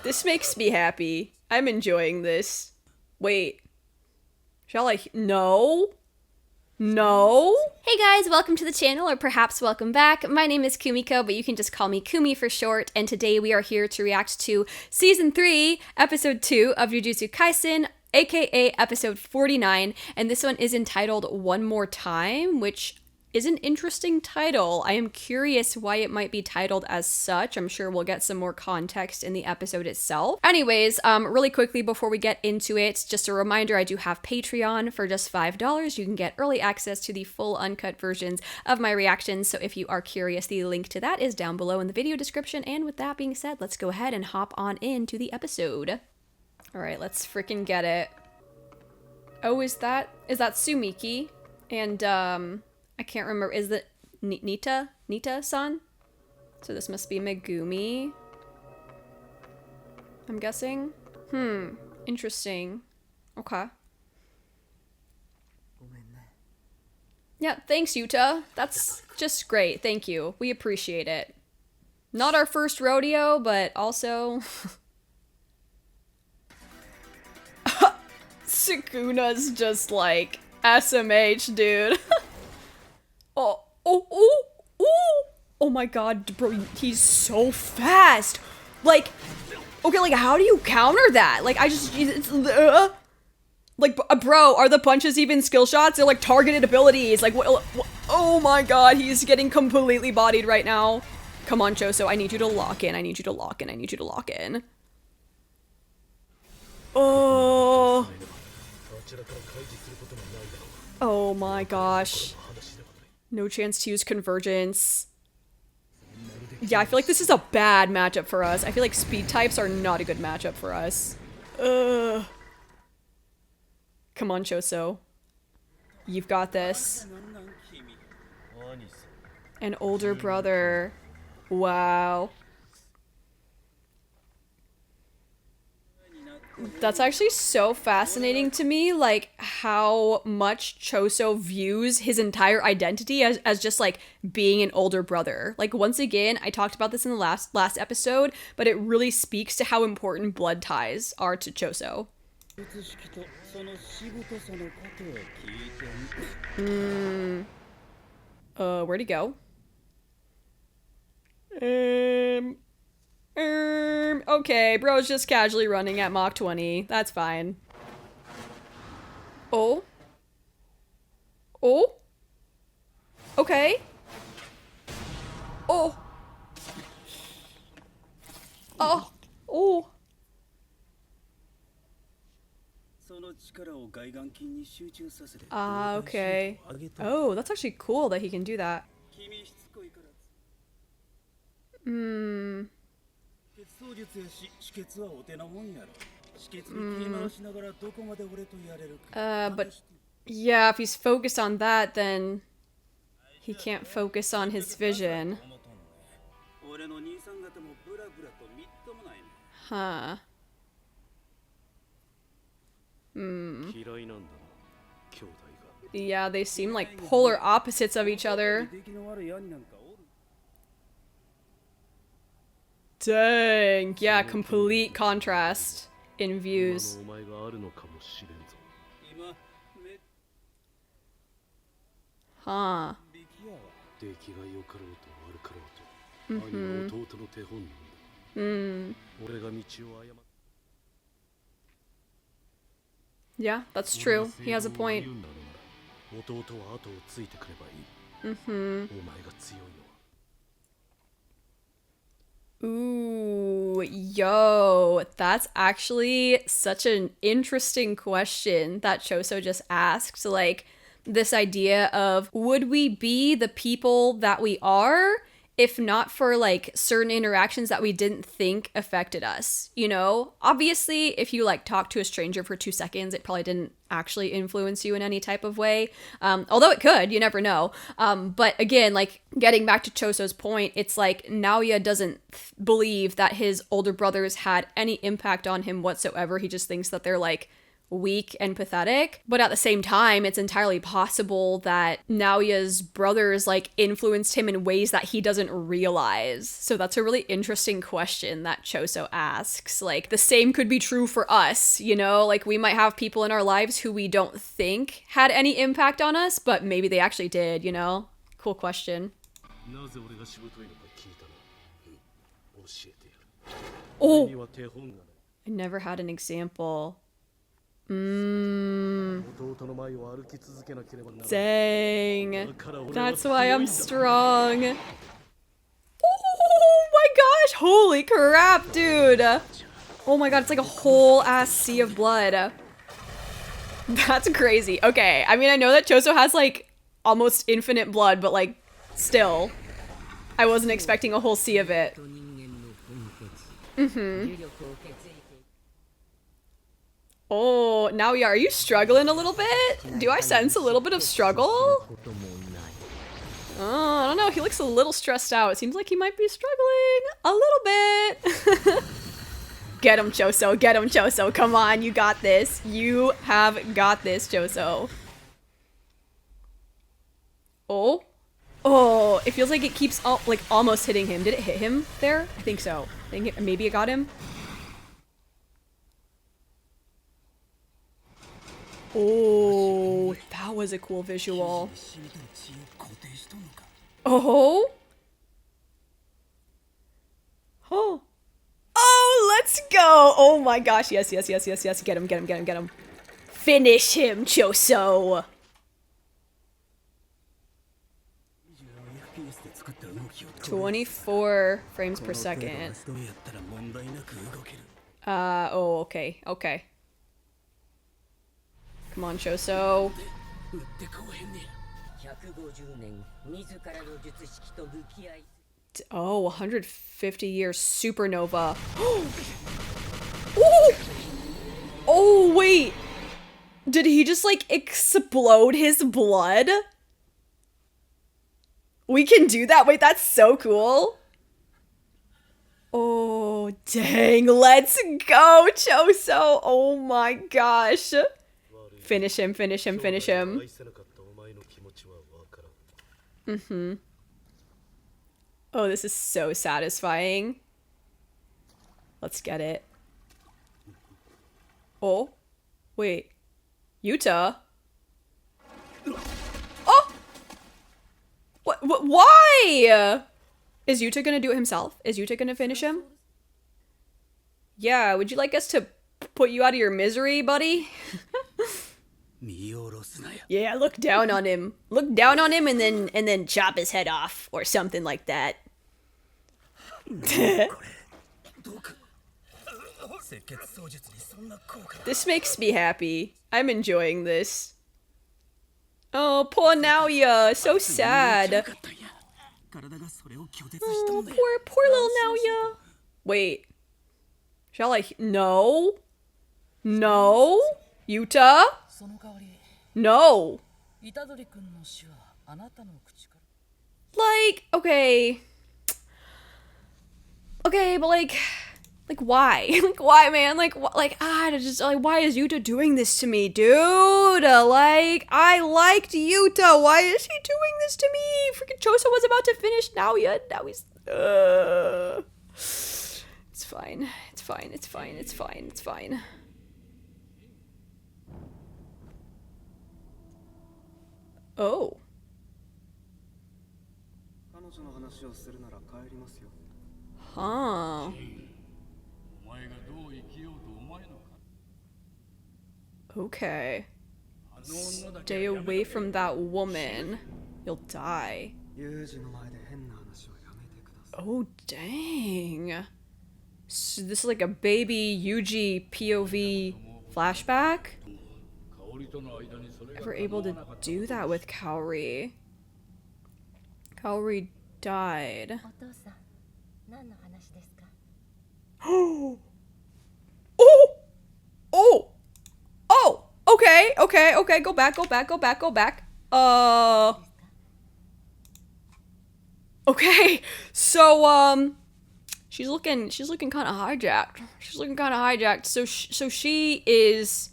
This makes me happy. I'm enjoying this. Wait. Shall I? No? No? Hey guys, welcome to the channel, or perhaps welcome back. My name is Kumiko, but you can just call me Kumi for short, and today we are here to react to Season 3, Episode 2 of Jujutsu Kaisen, aka Episode 49, and this one is entitled One More Time, which is an interesting title. I am curious why it might be titled as such. I'm sure we'll get some more context in the episode itself. Anyways, really quickly before we get into it, just a reminder, I do have Patreon. For just $5, you can get early access to the full uncut versions of my reactions. So if you are curious, the link to that is down below in the video description. And with that being said, let's go ahead and hop on into the episode. All right, let's freaking get it. Oh, is that Sumiki? And, I can't remember. Is that Nita-san? So this must be Megumi, I'm guessing. Interesting. Okay. Yeah, thanks, Yuta. That's just great. Thank you. We appreciate it. Not our first rodeo, but also... Sukuna's just like, SMH, dude. Oh my god, bro, he's so fast. Like, okay, like, how do you counter that? Like, bro, are the punches even skill shots? They're like targeted abilities. Like, what, oh my god, he's getting completely bodied right now. Come on, Choso, I need you to lock in. I need you to lock in. I need you to lock in. Oh. Oh my gosh. No chance to use convergence. Yeah, I feel like this is a bad matchup for us. I feel like speed types are not a good matchup for us. Ugh. Come on, Choso. You've got this. An older brother. Wow. That's actually so fascinating to me, like, how much Choso views his entire identity as just, like, being an older brother. Like, once again, I talked about this in the last episode, but it really speaks to how important blood ties are to Choso. Where'd he go? Okay, bro's just casually running at Mach 20. That's fine. Oh. Oh. Okay. Oh. Oh. Oh. Okay. Oh, that's actually cool that he can do that. But yeah, if he's focused on that, then he can't focus on his vision. Huh. Yeah, they seem like polar opposites of each other. Dang, yeah, complete contrast in views. Huh. Yeah, that's true. He has a point. Ooh, yo, that's actually such an interesting question that Choso just asked. Like, this idea of, would we be the people that we are if not for, like, certain interactions that we didn't think affected us, you know? Obviously, if you, like, talk to a stranger for 2 seconds, it probably didn't actually influence you in any type of way. Although it could, you never know. But again, like, getting back to Choso's point, it's like Naoya doesn't believe that his older brothers had any impact on him whatsoever. He just thinks that they're, like, weak and pathetic. But at the same time, it's entirely possible that Naoya's brothers like influenced him in ways that he doesn't realize. So that's a really interesting question that Choso asks. Like, the same could be true for us, you know? Like, we might have people in our lives who we don't think had any impact on us, but maybe they actually did, you know? Cool question. Oh! I never had an example. Dang. That's why I'm strong. Oh my gosh! Holy crap, dude! Oh my god, it's like a whole ass sea of blood. That's crazy. Okay, I mean, I know that Choso has like almost infinite blood, but like, still. I wasn't expecting a whole sea of it. Oh, Naoya, are you struggling a little bit? Do I sense a little bit of struggle? Oh, I don't know. He looks a little stressed out. It seems like he might be struggling a little bit. Get him, Choso. Get him, Choso. Come on, you got this. You have got this, Choso. Oh. Oh, it feels like it keeps like almost hitting him. Did it hit him there? I think so. I think maybe it got him. Oh, that was a cool visual. Oh. Oh. Oh, let's go. Oh my gosh. Yes, yes, yes, yes, yes. Get him, get him, get him, get him. Finish him, Choso. "24 frames per second. Oh, okay, okay. Come on, Choso. Oh, 150-year supernova. Oh! Oh, wait. Did he just, like, explode his blood? We can do that? Wait, that's so cool. Oh, dang. Let's go, Choso. Oh my gosh. Finish him, finish him, finish him. Mm-hmm. Oh, this is so satisfying. Let's get it. Oh, wait. Yuta? Oh! What, why? Is Yuta gonna do it himself? Is Yuta gonna finish him? Yeah, would you like us to put you out of your misery, buddy? Yeah, look down on him. Look down on him and then chop his head off or something like that. This makes me happy. I'm enjoying this. Oh, poor Naoya, so sad. Oh, poor little Naoya. Wait. Shall I? No. No. Yuta? No. Like, okay. Okay, but like why? Like, why, man? Like, just, like, why is Yuta doing this to me, dude? Like, I liked Yuta. Why is he doing this to me? Freaking Choso was about to finish Naoya. Now he's, It's fine. It's fine. It's fine. It's fine. It's fine. Oh. Huh. Okay. Stay away from that woman. You'll die. Oh, dang. So this is like a baby Yuji POV flashback? Ever able to do that with Kaori? Kaori died. Oh! Oh! Oh! Oh! Okay, okay, okay, go back, go back, go back, go back. Okay, so, she's looking kind of hijacked. She's looking kind of hijacked. So she is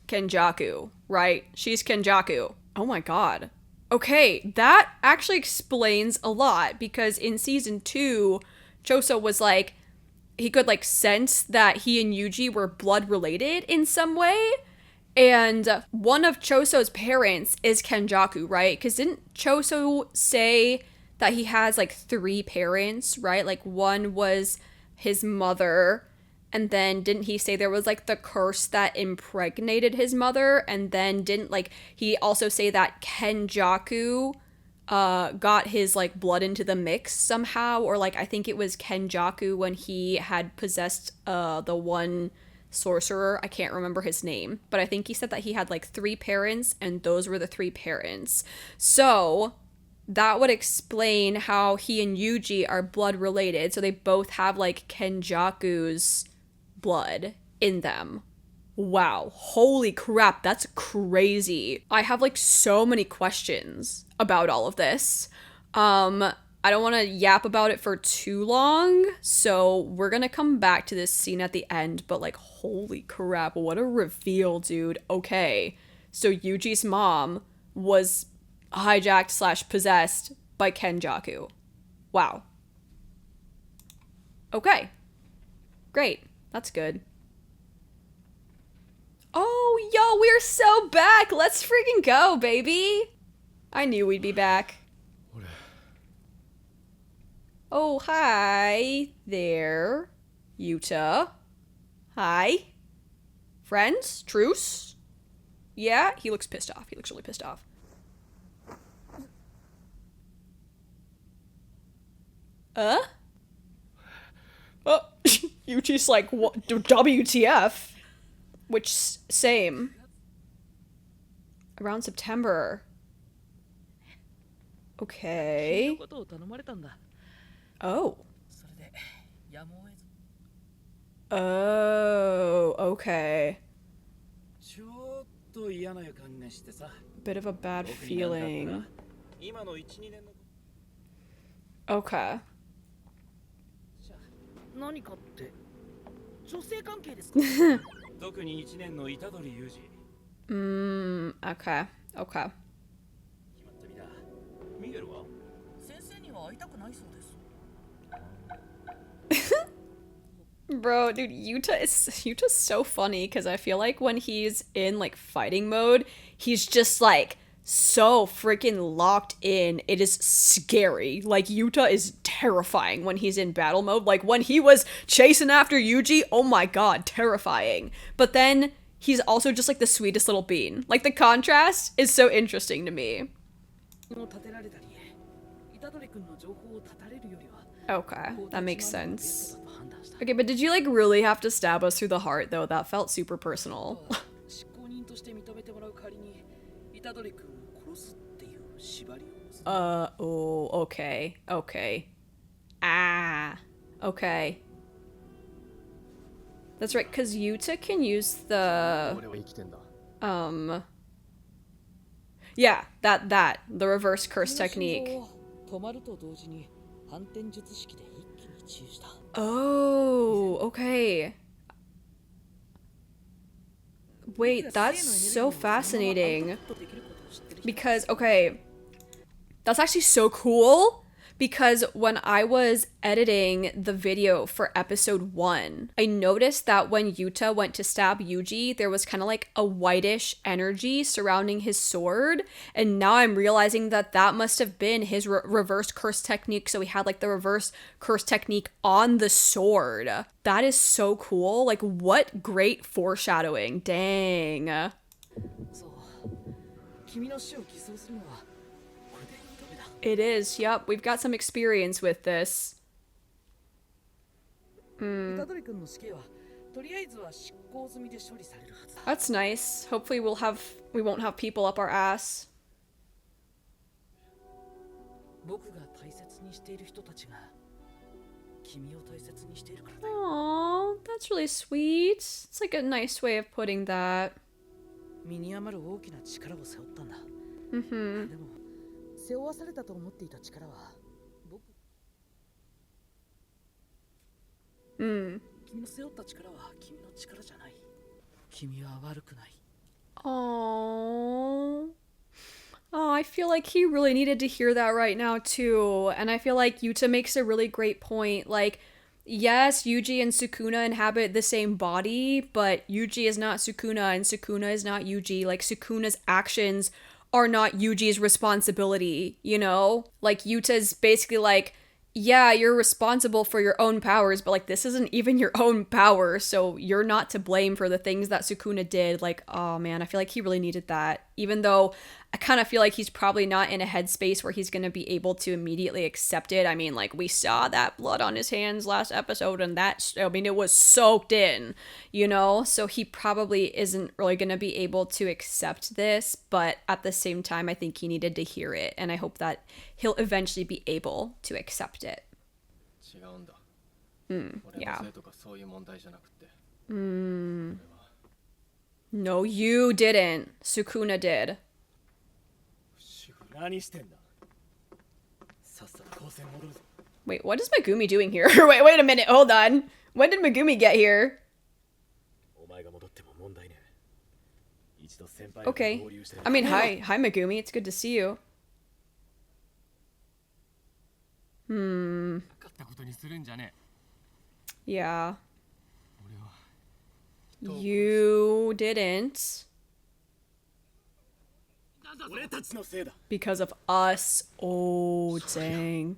Kenjaku, right? She's Kenjaku. Oh my god. Okay, that actually explains a lot because in season 2, Choso was like, he could like sense that he and Yuji were blood related in some way. And one of Choso's parents is Kenjaku, right? Because didn't Choso say that he has like 3 parents, right? Like one was his mother, and then didn't he say there was like the curse that impregnated his mother? And then didn't like he also say that Kenjaku got his like blood into the mix somehow? Or like I think it was Kenjaku when he had possessed the one sorcerer. I can't remember his name, but I think he said that he had like 3 parents and those were the 3 parents. So that would explain how he and Yuji are blood related. So they both have like Kenjaku's blood in them. Wow. Holy crap. That's crazy. I have like so many questions about all of this. I don't want to yap about it for too long, so we're gonna come back to this scene at the end, but like, holy crap, what a reveal, dude. Okay, so Yuji's mom was hijacked / possessed by Kenjaku. Wow. Okay. Great. That's good. Oh, yo, we're so back! Let's freaking go, baby! I knew we'd be back. Oh, hi there, Yuta. Hi. Friends? Truce? Yeah? He looks pissed off. He looks really pissed off. Oh, Yuchi's like, what? WTF? Which, same. Around September. Okay. Oh. Oh, okay. Bit of a bad feeling. Okay. Okay. Okay. Bro, dude, Yuta's so funny because I feel like when he's in like fighting mode, he's just like so freaking locked in. It is scary. Like Yuta is terrifying when he's in battle mode. Like when he was chasing after Yuji, oh my god, terrifying. But then he's also just like the sweetest little bean. Like the contrast is so interesting to me. Okay, that makes sense. Okay, but did you like really have to stab us through the heart though? That felt super personal. Oh, okay. Okay. Ah. Okay. That's right, because Yuta can use the yeah, the reverse curse technique. Oh, okay. Wait, that's so fascinating. Because, okay, that's actually so cool. Because when I was editing the video for episode 1, I noticed that when Yuta went to stab Yuji, there was kind of like a whitish energy surrounding his sword. And now I'm realizing that that must have been his reverse curse technique. So he had like the reverse curse technique on the sword. That is so cool. Like, what great foreshadowing. Dang. It is, yep. We've got some experience with this. That's nice. Hopefully we won't have people up our ass. Aww, that's really sweet. It's like a nice way of putting that. Oh. Oh, I feel like he really needed to hear that right now too. And I feel like Yuta makes a really great point. Like, yes, Yuji and Sukuna inhabit the same body, but Yuji is not Sukuna and Sukuna is not Yuji. Like, Sukuna's actions are not Yuji's responsibility, you know? Like, Yuta's basically like, yeah, you're responsible for your own powers, but like this isn't even your own power, so you're not to blame for the things that Sukuna did. Like, oh man, I feel like he really needed that. Even though I kind of feel like he's probably not in a headspace where he's going to be able to immediately accept it. I mean, like we saw that blood on his hands last episode and it was soaked in, you know? So he probably isn't really going to be able to accept this, but at the same time, I think he needed to hear it, and I hope that he'll eventually be able to accept it. Yeah. No, you didn't. Sukuna did. Wait, what is Megumi doing here? wait a minute, hold on. When did Megumi get here? Okay. I mean, hi Megumi, it's good to see you. Yeah. You didn't. Because of us. Oh, dang.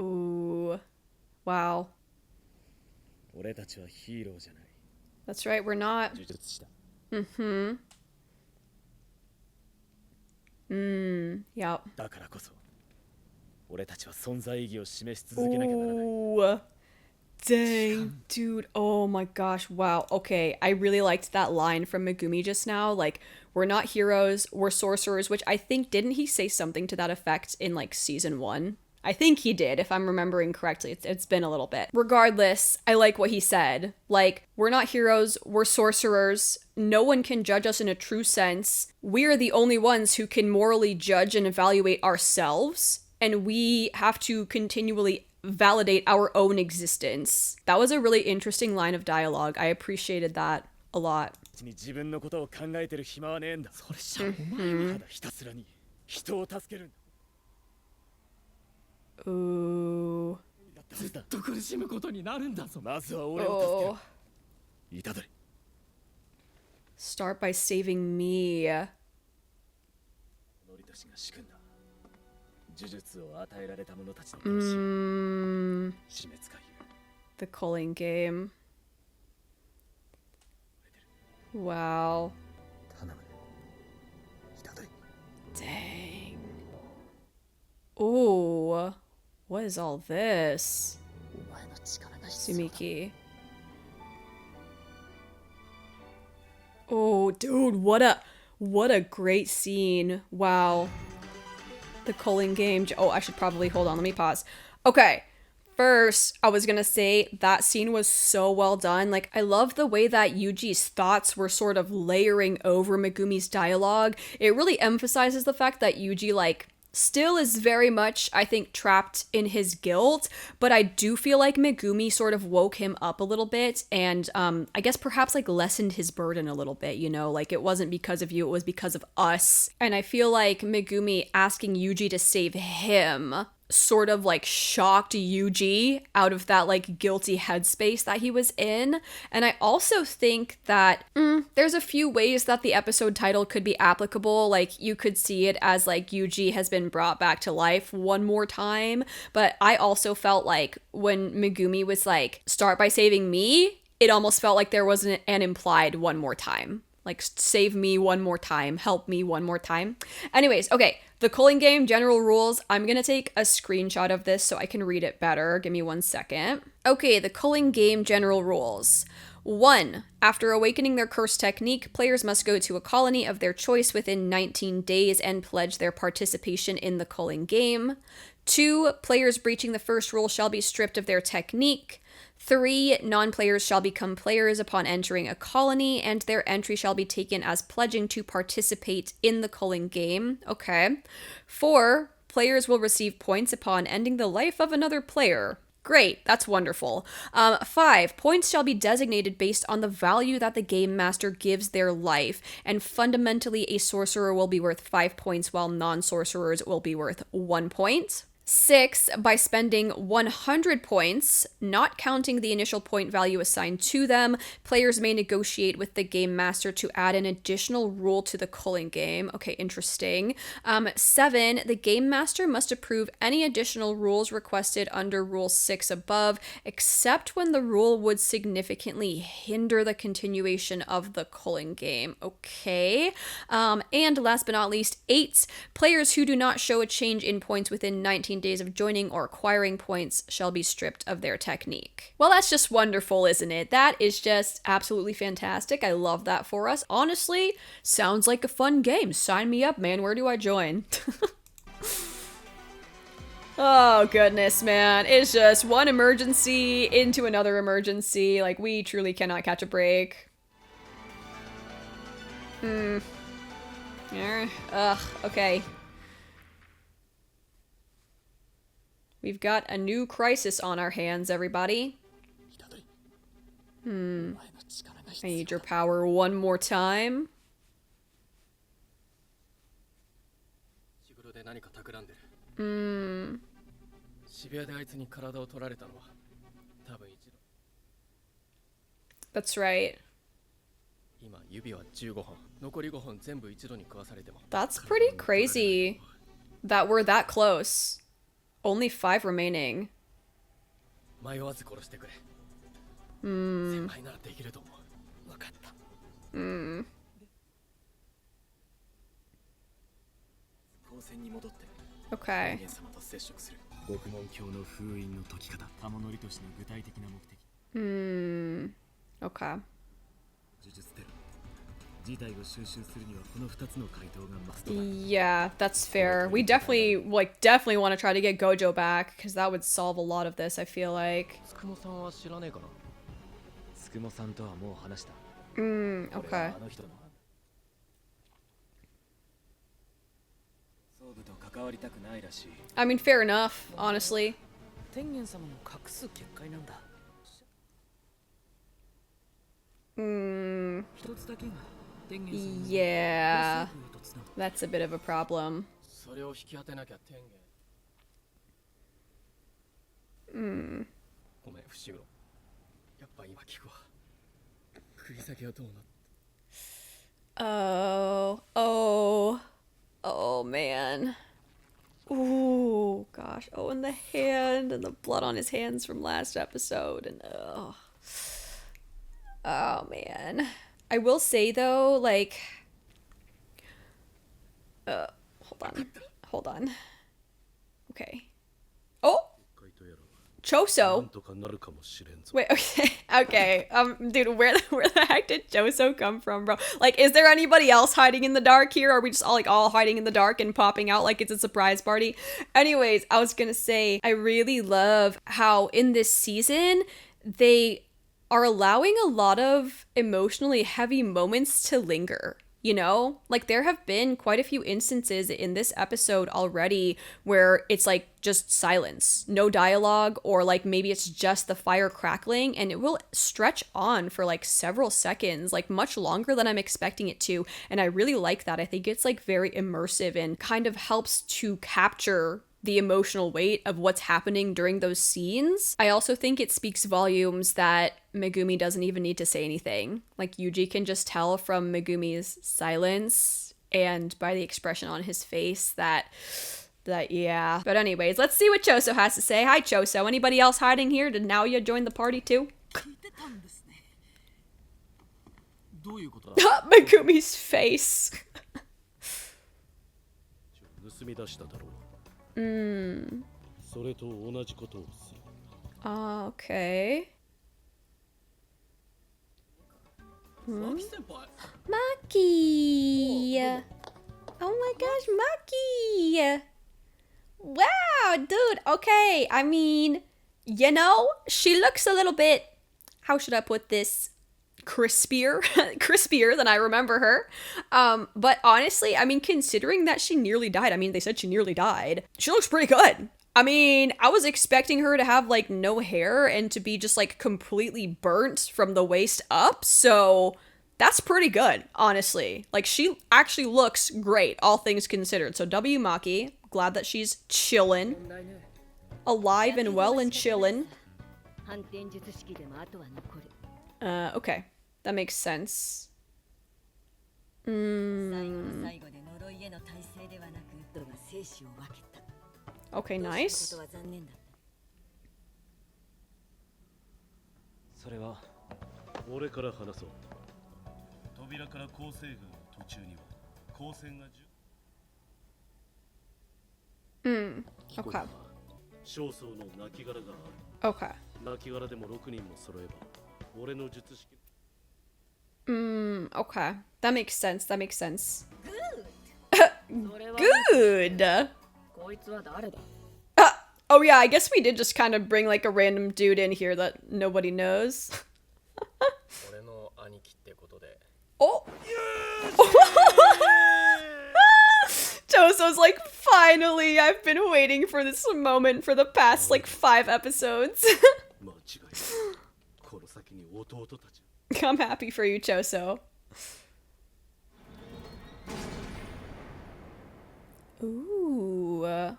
Ooh. Wow. That's right, we're not. Yep. Ooh. Dang, dude. Oh my gosh. Wow. Okay. I really liked that line from Megumi just now. Like, we're not heroes, we're sorcerers, which I think, didn't he say something to that effect in like season 1? I think he did, if I'm remembering correctly. It's been a little bit. Regardless, I like what he said. Like, we're not heroes, we're sorcerers. No one can judge us in a true sense. We're the only ones who can morally judge and evaluate ourselves. And we have to continually validate our own existence. That was a really interesting line of dialogue. I appreciated that a lot. Ooh. Oh. Start by saving me. The culling game. Wow. Dang. Ooh. What is all this? Sumiki. Oh, dude, what a great scene. Wow. The culling game. Oh, I should probably hold on. Let me pause. Okay. First, I was gonna say that scene was so well done. Like, I love the way that Yuji's thoughts were sort of layering over Megumi's dialogue. It really emphasizes the fact that Yuji, like, still is very much, I think, trapped in his guilt, but I do feel like Megumi sort of woke him up a little bit and I guess perhaps like lessened his burden a little bit, you know, like it wasn't because of you, it was because of us. And I feel like Megumi asking Yuji to save him sort of like shocked Yuji out of that like guilty headspace that he was in. And I also think that there's a few ways that the episode title could be applicable. Like, you could see it as like Yuji has been brought back to life one more time, but I also felt like when Megumi was like, start by saving me, it almost felt like there was an implied one more time. Like, save me one more time, help me one more time. Anyways, okay, the culling game general rules. I'm gonna take a screenshot of this so I can read it better. Give me 1 second. Okay, the culling game general rules. 1. After awakening their curse technique, players must go to a colony of their choice within 19 days and pledge their participation in the culling game. 2. Players breaching the first rule shall be stripped of their technique. 3. Non-players shall become players upon entering a colony, and their entry shall be taken as pledging to participate in the culling game. Okay. 4. Players will receive points upon ending the life of another player. Great, that's wonderful. 5, points shall be designated based on the value that the game master gives their life, and fundamentally a sorcerer will be worth 5 points while non-sorcerers will be worth 1 point. 6, by spending 100 points, not counting the initial point value assigned to them, players may negotiate with the game master to add an additional rule to the culling game. Okay, interesting. 7, the game master must approve any additional rules requested under Rule 6 above, except when the rule would significantly hinder the continuation of the culling game. Okay. And last but not least, 8, players who do not show a change in points within 19 days of joining or acquiring points shall be stripped of their technique. Well, that's just wonderful, isn't it? That is just absolutely fantastic. I love that for us. Honestly, sounds like a fun game. Sign me up, man. Where do I join? Oh, goodness, man. It's just one emergency into another emergency. Like, we truly cannot catch a break. Okay. We've got a new crisis on our hands, everybody. I need your power one more time. That's right. That's pretty crazy that we're that close. Only 5 remaining. Okay. Okay. Yeah, that's fair. We definitely want to try to get Gojo back, because that would solve a lot of this, I feel like. Okay. I mean, fair enough, honestly. Yeah, that's a bit of a problem. Oh man. Ooh, gosh. Oh, and the hand and the blood on his hands from last episode, and oh man. I will say though, like, hold on. Okay. Oh! CHOSO? Wait, okay. Dude, where the heck did CHOSO come from, bro? Like, is there anybody else hiding in the dark here? Or are we just all hiding in the dark and popping out like it's a surprise party? Anyways, I was gonna say, I really love how in this season, they are allowing a lot of emotionally heavy moments to linger. You know, like there have been quite a few instances in this episode already where it's like just silence, no dialogue, or like maybe it's just the fire crackling, and it will stretch on for like several seconds, like much longer than I'm expecting it to. And I really like that. I think it's like very immersive and kind of helps to capture the emotional weight of what's happening during those scenes. I also think it speaks volumes that Megumi doesn't even need to say anything. Like, Yuji can just tell from Megumi's silence and by the expression on his face that yeah. But anyways, let's see what CHOSO has to say. Hi, CHOSO. Anybody else hiding here? Did NAOYA join the party too? Megumi's face. Okay. Maki! Oh my gosh, Maki! Wow, dude, okay. I mean, you know, she looks a little bit, how should I put this? Crispier than I remember her. But honestly, I mean, considering that she nearly died, I mean, they said she nearly died. She looks pretty good. I mean, I was expecting her to have like no hair and to be just like completely burnt from the waist up, so that's pretty good, honestly. Like, she actually looks great, all things considered. So W Maki, glad that she's chillin', alive and well and chillin'. Okay, that makes sense. Okay, nice. それは俺から話そう。扉から構成軍の途中には光線がOkay. 焦燥の亡骸がある。 Okay. 亡骸でも6人も揃えば俺の術式。 Okay. That makes sense. That makes sense. Good. Oh yeah, I guess we did just kind of bring like a random dude in here that nobody knows. Oh. Choso's like, finally, I've been waiting for this moment for the past like 5 episodes. I'm happy for you, Choso. Ooh.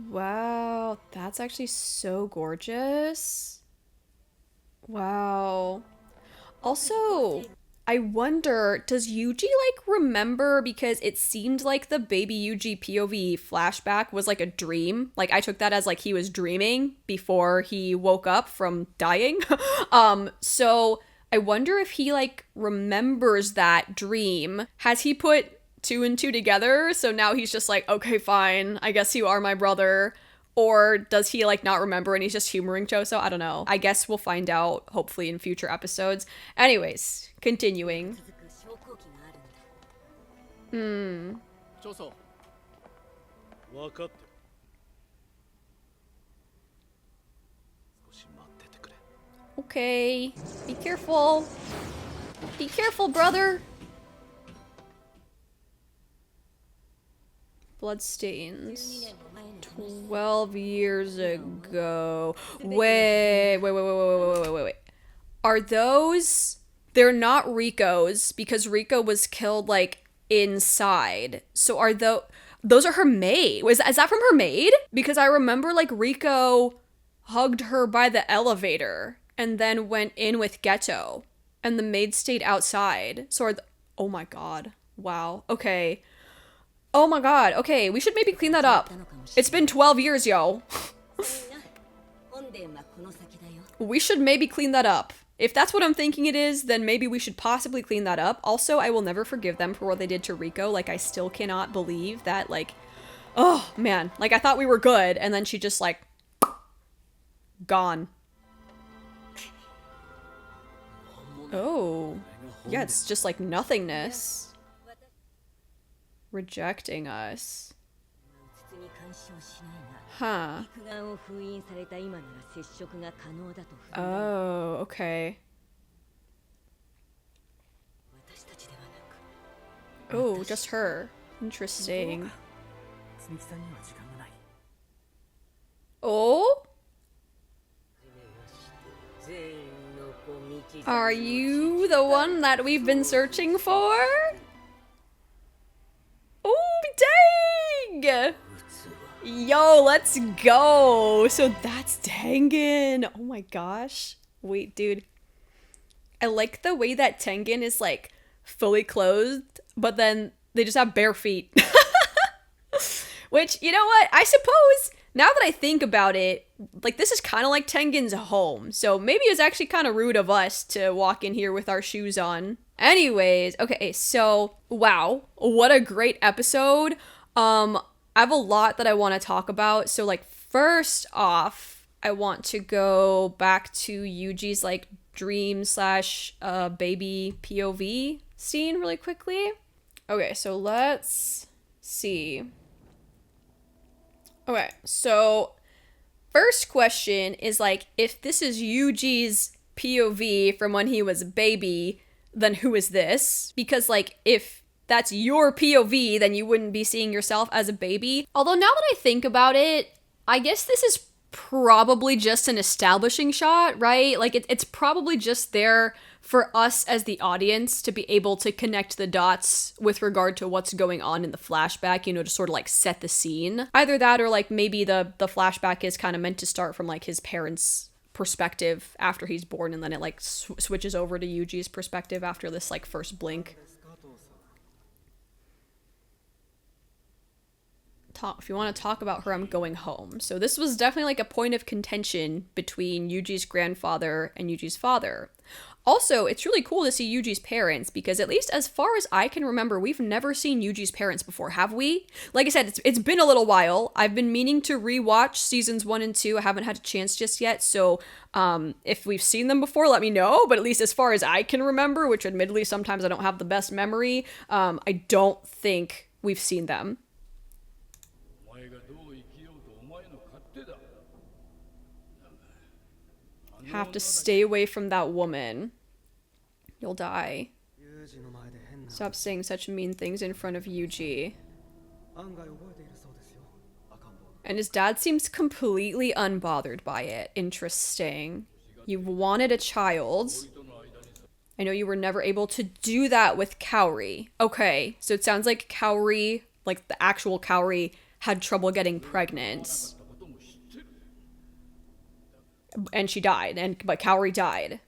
Wow, that's actually so gorgeous. Wow. Also, I wonder, does Yuji like remember, because it seemed like the baby Yuji POV flashback was like a dream. Like, I took that as like he was dreaming before he woke up from dying. So I wonder if he like remembers that dream. Has he put 2 and 2 together? So now he's just like, okay, fine, I guess you are my brother. Or does he like not remember and he's just humoring Choso? I don't know. I guess we'll find out hopefully in future episodes. Anyways, continuing. Okay, be careful. Be careful, brother. Bloodstains. 12 years ago. Wait. Are those... They're not Rico's, because Rico was killed, like, inside. So are those are her maid? Is that from her maid? Because I remember, like, Rico hugged her by the elevator and then went in with Geto. And the maid stayed outside. So are oh my god. Wow. Okay. Oh my god, okay, we should maybe clean that up. It's been 12 years, yo. We should maybe clean that up. If that's what I'm thinking it is, then maybe we should possibly clean that up. Also, I will never forgive them for what they did to Rico. Like, I still cannot believe that, like, oh, man. Like, I thought we were good, and then she just, like, gone. Oh. Yeah, it's just, like, nothingness. Rejecting us. Huh. Oh, okay. Oh, just her. Interesting. Oh? Are you the one that we've been searching for? Oh, dang! Yo, let's go! So that's Tengen! Oh my gosh. Wait, dude. I like the way that Tengen is, like, fully clothed, but then they just have bare feet. Which, you know what? I suppose, now that I think about it, like, this is kind of like Tengen's home. So maybe it's actually kind of rude of us to walk in here with our shoes on. Anyways, okay, so, wow, what a great episode. I have a lot that I want to talk about. So, like, first off, I want to go back to Yuji's, like, dream slash baby POV scene really quickly. Okay, so let's see. Okay, so first question is, like, if this is Yuji's POV from when he was a baby, then who is this? Because, like, if that's your POV, then you wouldn't be seeing yourself as a baby. Although now that I think about it, I guess this is probably just an establishing shot, right? Like, it's probably just there for us as the audience to be able to connect the dots with regard to what's going on in the flashback, you know, to sort of like set the scene. Either that or like maybe the flashback is kind of meant to start from like his parents' perspective after he's born, and then it like switches over to Yuji's perspective after this like first blink. If you want to talk about her, I'm going home. So this was definitely like a point of contention between Yuji's grandfather and Yuji's father. Also, it's really cool to see Yuji's parents because at least as far as I can remember, we've never seen Yuji's parents before, have we? Like I said, it's been a little while. I've been meaning to rewatch seasons 1 and 2. I haven't had a chance just yet. So if we've seen them before, let me know. But at least as far as I can remember, which admittedly sometimes I don't have the best memory, I don't think we've seen them. Have to stay away from that woman. You'll die. Stop saying such mean things in front of Yuji. And his dad seems completely unbothered by it. Interesting. You've wanted a child. I know you were never able to do that with Kaori. Okay, so it sounds like Kaori, like the actual Kaori, had trouble getting pregnant. And she died, but Kaori died.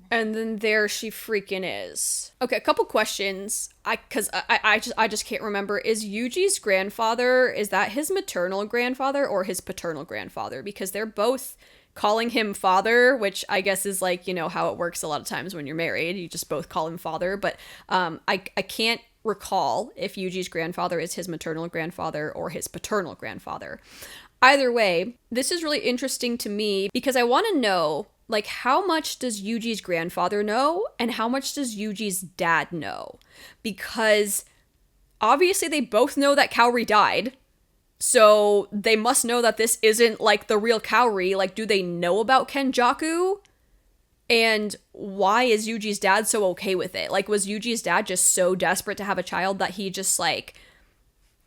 And then there she freaking is. Okay, a couple questions. I just can't remember. Is Yuji's grandfather, is that his maternal grandfather or his paternal grandfather? Because they're both calling him father, which I guess is like, you know, how it works a lot of times when you're married. You just both call him father. But I can't recall if Yuji's grandfather is his maternal grandfather or his paternal grandfather. Either way, this is really interesting to me because I want to know, like, how much does Yuji's grandfather know and how much does Yuji's dad know? Because obviously they both know that Kaori died, so they must know that this isn't, like, the real Kaori. Like, do they know about Kenjaku? And why is Yuji's dad so okay with it? Like, was Yuji's dad just so desperate to have a child that he just, like,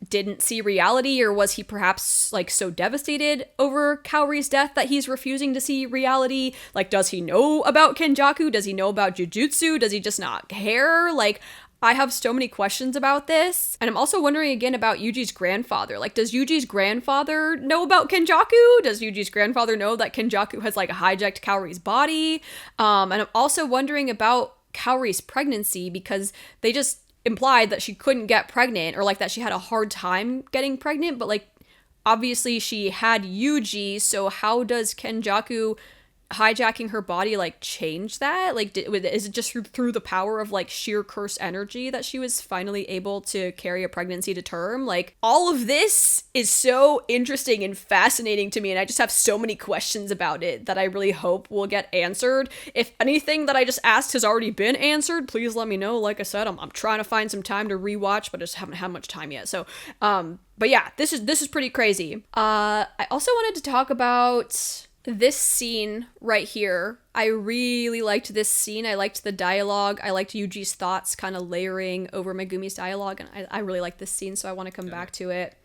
didn't see reality, or was he perhaps like so devastated over Kaori's death that he's refusing to see reality? Like, does he know about Kenjaku? Does he know about Jujutsu? Does he just not care? Like, I have so many questions about this. And I'm also wondering again about Yuji's grandfather. Like, does Yuji's grandfather know about Kenjaku? Does Yuji's grandfather know that Kenjaku has like hijacked Kaori's body? And I'm also wondering about Kaori's pregnancy because they just implied that she couldn't get pregnant, or like that she had a hard time getting pregnant, but like obviously she had Yuji, so how does Kenjaku hijacking her body like change that? Like, is it just through the power of like sheer curse energy that she was finally able to carry a pregnancy to term? Like, all of this is so interesting and fascinating to me, and I just have so many questions about it that I really hope will get answered. If anything that I just asked has already been answered, please let me know. Like I said, I'm trying to find some time to rewatch, but I just haven't had much time yet. So but yeah, this is pretty crazy. I also wanted to talk about this scene right here. I really liked this scene. I liked the dialogue. I liked Yuji's thoughts kind of layering over Megumi's dialogue, and I really like this scene, so I want to come back to it.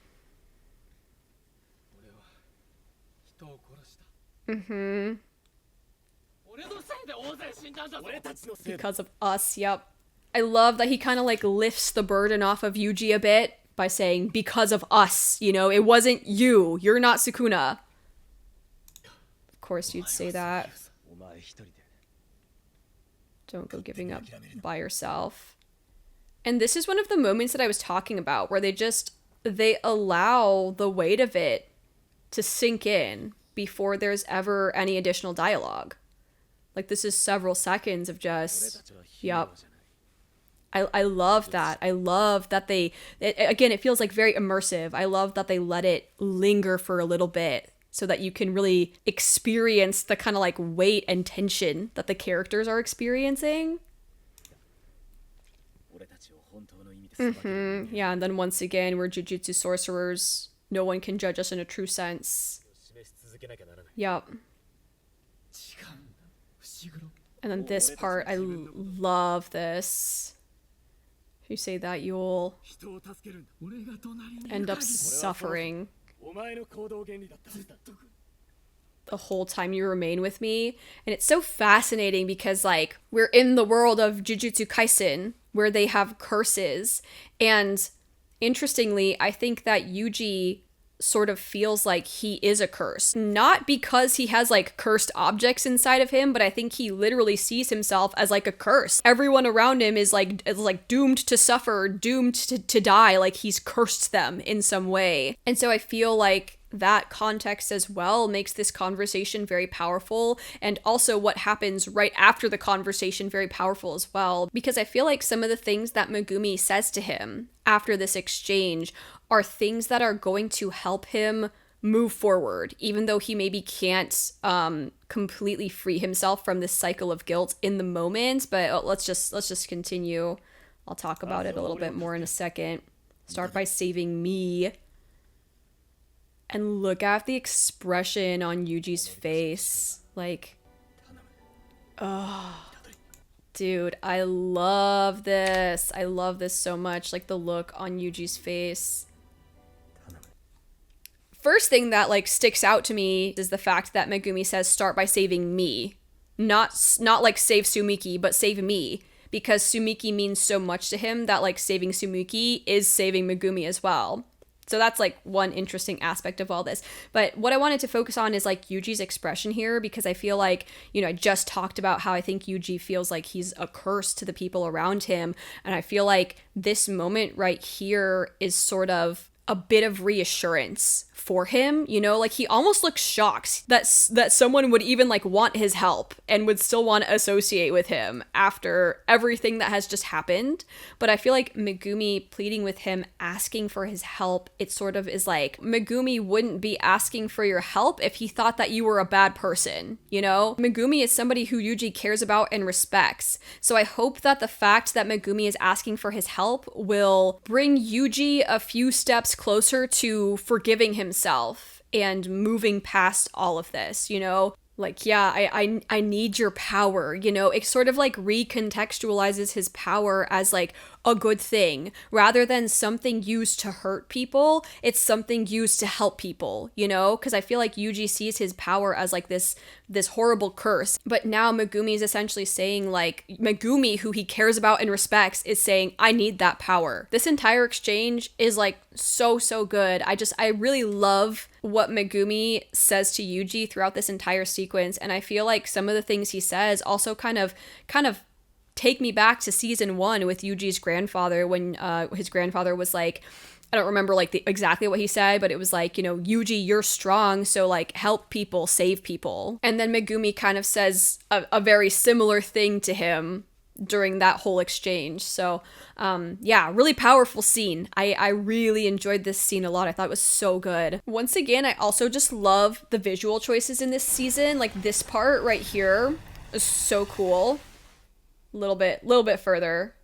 Because of us, yep. I love that he kind of like lifts the burden off of Yuji a bit by saying, because of us, you know, it wasn't you. You're not Sukuna. Of course you'd say that. Don't go giving up by yourself. And this is one of the moments that I was talking about where they allow the weight of it to sink in before there's ever any additional dialogue. Like, this is several seconds of just, yep. I love that. I love that again, it feels like very immersive. I love that they let it linger for a little bit so that you can really experience the kind of like weight and tension that the characters are experiencing. Yeah, and then once again, we're Jujutsu sorcerers. No one can judge us in a true sense. Yep. And then this part, I love this. If you say that, you'll end up suffering the whole time you remain with me. And it's so fascinating because, like, we're in the world of Jujutsu Kaisen where they have curses. And interestingly, I think that Yuji sort of feels like he is a curse. Not because he has, like, cursed objects inside of him, but I think he literally sees himself as, like, a curse. Everyone around him is doomed to suffer, doomed to die, like he's cursed them in some way. And so I feel like that context as well makes this conversation very powerful, and also what happens right after the conversation very powerful as well, because I feel like some of the things that Megumi says to him after this exchange are things that are going to help him move forward, even though he maybe can't completely free himself from this cycle of guilt in the moment. But let's just continue. I'll talk about it a little bit more in a second. Start by saving me. And look at the expression on Yuji's face. Like, oh, dude, I love this. I love this so much. Like, the look on Yuji's face. First thing that, like, sticks out to me is the fact that Megumi says, start by saving me. Not like save Sumiki, but save me. Because Sumiki means so much to him that, like, saving Sumiki is saving Megumi as well. So that's, like, one interesting aspect of all this. But what I wanted to focus on is, like, Yuji's expression here, because I feel like, you know, I just talked about how I think Yuji feels like he's a curse to the people around him. And I feel like this moment right here is sort of a bit of reassurance for him, you know, like he almost looks shocked that someone would even, like, want his help and would still want to associate with him after everything that has just happened. But I feel like Megumi pleading with him, asking for his help, it sort of is like, Megumi wouldn't be asking for your help if he thought that you were a bad person, you know? Megumi is somebody who Yuji cares about and respects. So I hope that the fact that Megumi is asking for his help will bring Yuji a few steps closer to forgiving himself and moving past all of this, you know? Like, yeah, I need your power, you know? It sort of, like, recontextualizes his power as, like, a good thing. Rather than something used to hurt people, it's something used to help people, you know? Because I feel like Yuji sees his power as, like, this horrible curse. But now Megumi is essentially saying, like, Megumi, who he cares about and respects, is saying, I need that power. This entire exchange is, like, so good. I really love what Megumi says to Yuji throughout this entire sequence, and I feel like some of the things he says also kind of take me back to season 1 with Yuji's grandfather, when his grandfather was like, I don't remember, like, exactly what he said, but it was like, you know, Yuji, you're strong, so, like, help people, save people. And then Megumi kind of says a very similar thing to him during that whole exchange. So yeah, really powerful scene. I really enjoyed this scene a lot. I thought it was so good. Once again, I also just love the visual choices in this season. Like, this part right here is so cool. Little bit further.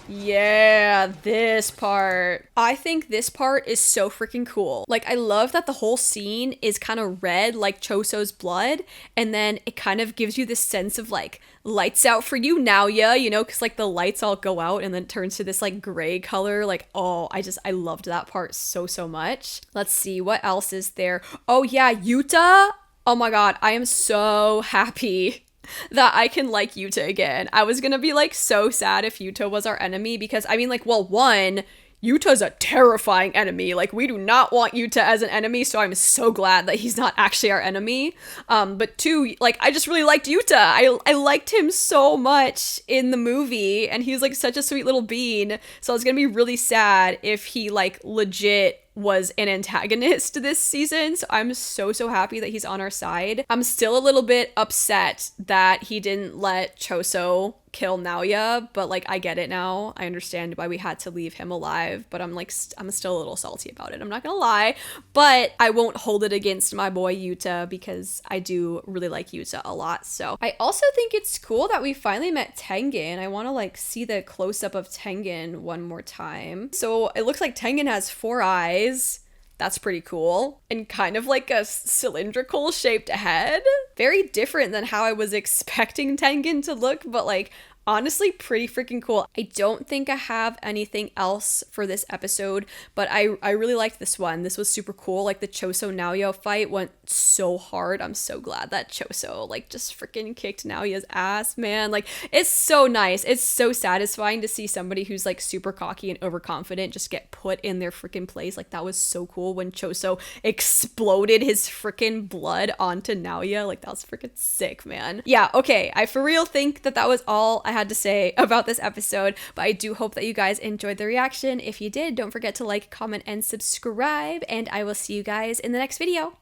Yeah, this part. I think this part is so freaking cool. Like, I love that the whole scene is kind of red, like Choso's blood, and then it kind of gives you this sense of, like, lights out for you, NAOYA, you know, because, like, the lights all go out and then it turns to this, like, gray color. Like, oh, I loved that part so much. Let's see, what else is there? Oh yeah, Yuta. Oh my god, I am so happy that I can like Yuta again. I was gonna be, like, so sad if Yuta was our enemy, because, I mean, like, well, one, Yuta's a terrifying enemy. Like, we do not want Yuta as an enemy, so I'm so glad that he's not actually our enemy. But two, like, I just really liked Yuta. I liked him so much in the movie, and he's, like, such a sweet little bean, so I was gonna be really sad if he, like, legit was an antagonist this season. So I'm so happy that he's on our side. I'm still a little bit upset that he didn't let Choso kill NAOYA, but, like, I get it now. I understand why we had to leave him alive, but I'm, like, I'm still a little salty about it. I'm not gonna lie, but I won't hold it against my boy Yuta, because I do really like Yuta a lot. So I also think it's cool that we finally met Tengen. I want to, like, see the close-up of Tengen one more time. So it looks like Tengen has 4 eyes. That's pretty cool. And kind of like a cylindrical shaped head. Very different than how I was expecting Tengen to look, but, like, honestly pretty freaking cool. I don't think I have anything else for this episode, but I really liked this one. This was super cool. Like the Choso Naoya fight went so hard. I'm so glad that Choso like just freaking kicked Naoya's ass, man. Like it's so nice. It's so satisfying to see somebody who's like super cocky and overconfident just get put in their freaking place. Like that was so cool when Choso exploded his freaking blood onto Naoya. Like that was freaking sick, man. Yeah, okay. I for real think that was all I had to say about this episode, but I do hope that you guys enjoyed the reaction. If you did, don't forget to like, comment, and subscribe, and I will see you guys in the next video.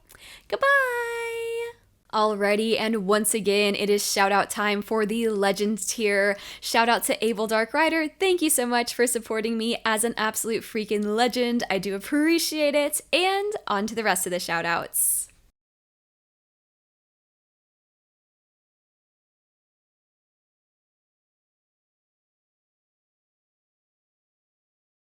Goodbye! Alrighty, and once again, it is shout out time for the Legends tier. Shout out to Abel Dark Rider. Thank you so much for supporting me as an absolute freaking legend. I do appreciate it. And on to the rest of the shout outs.